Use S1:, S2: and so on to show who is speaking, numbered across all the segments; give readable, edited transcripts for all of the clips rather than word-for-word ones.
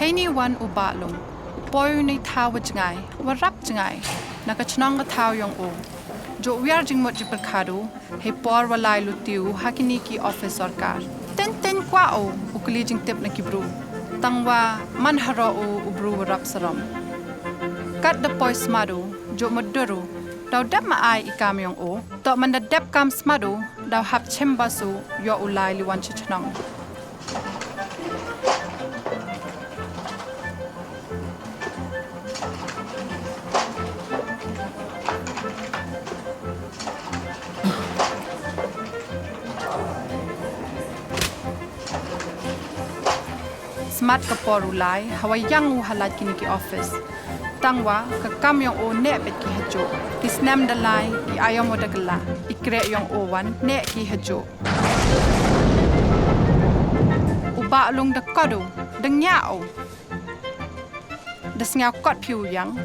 S1: Hei wan ubalong, boy ni tawa jngai, warap jngai, nakachnanga tao yung o. Jo wiar jing mot jiperkado, hei por walai lutiu hakini ki office sarkar. Ten kwa o, ukuli jing tip na kibru. Tangwa manharo o ubru warap saram. Kat da poi smadu, jo maduru, daw dap maai ikam yung o, to man da dep kam smadu, daw hap chembasu yo ulai liwan chichnang. Smart kapor ulai, hawa yang u halat kini ki office. Tangwa, ka kam yung o ne bet ki hajo. Ki snam dalai, ki ayam o dagala. Ikre yung o wan, ne ki hajo. Uba lung da kodo, da nyao. Da sngaw kot piu yang.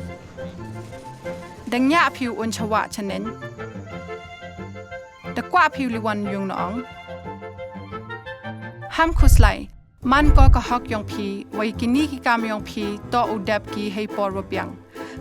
S1: Da nya piu un chawa chanen. Da kwa piu liwan yung noong. Ham kuslai, man ko ka hok yong pi, wai kini ki kam yong pi, to udep ki hei por wapiang.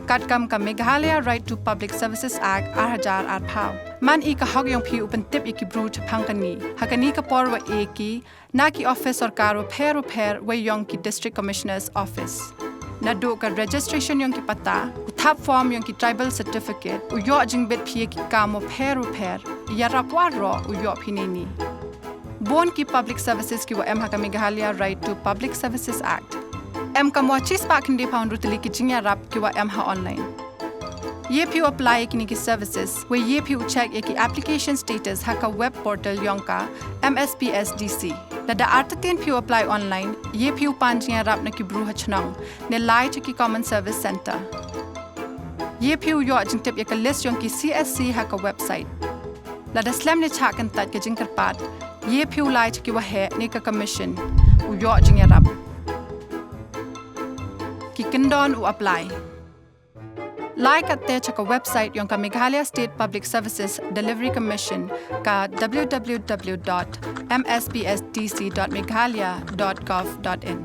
S1: Kat kam ka Meghalaya Right to Public Services Act arhajar arpau. Man I ka hok yong pi upan tip iki bru chapang kani. Hakani ka por wa eki, na ki office sarkar wa pher wai yong ki District Commissioner's Office. Na do ka registration yong ki pata, uthap form yong ki tribal certificate, uyo jing bet pi ki kam wa pher, yarapwa ro uyo pinini. Bon ki public services ki wa em haka Meghalaya Right to Public Services Act. Em ka mo chis pa kindi pound rutili ki jingya rap ki wa em ha online. Ye pi apply ki ki services, we ye pi check ki application status haka web portal yongka MSPSDC. Lada artatin pi apply online, ye pi pan jingya rap na ki bru hachnang, ne lai ki Common Service Center. Ye pi yo jing tip ka list yong ki CSC haka website. Lada slam ne chakan tat ki jing karpat, ye piu lai ki wa he ni ka commission u yo jing ya rap ki kindon u apply like at te chaka website yon ka Meghalaya State Public Services Delivery Commission ka www.mspsdc.meghalaya.gov.in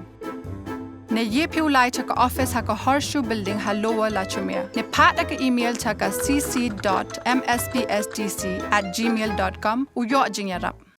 S1: ne ye piu lai chaka office haka horseshoe building ha lower la chumia ne phat ka email chaka cc.mspsdc@gmail.com u yo jing ya rap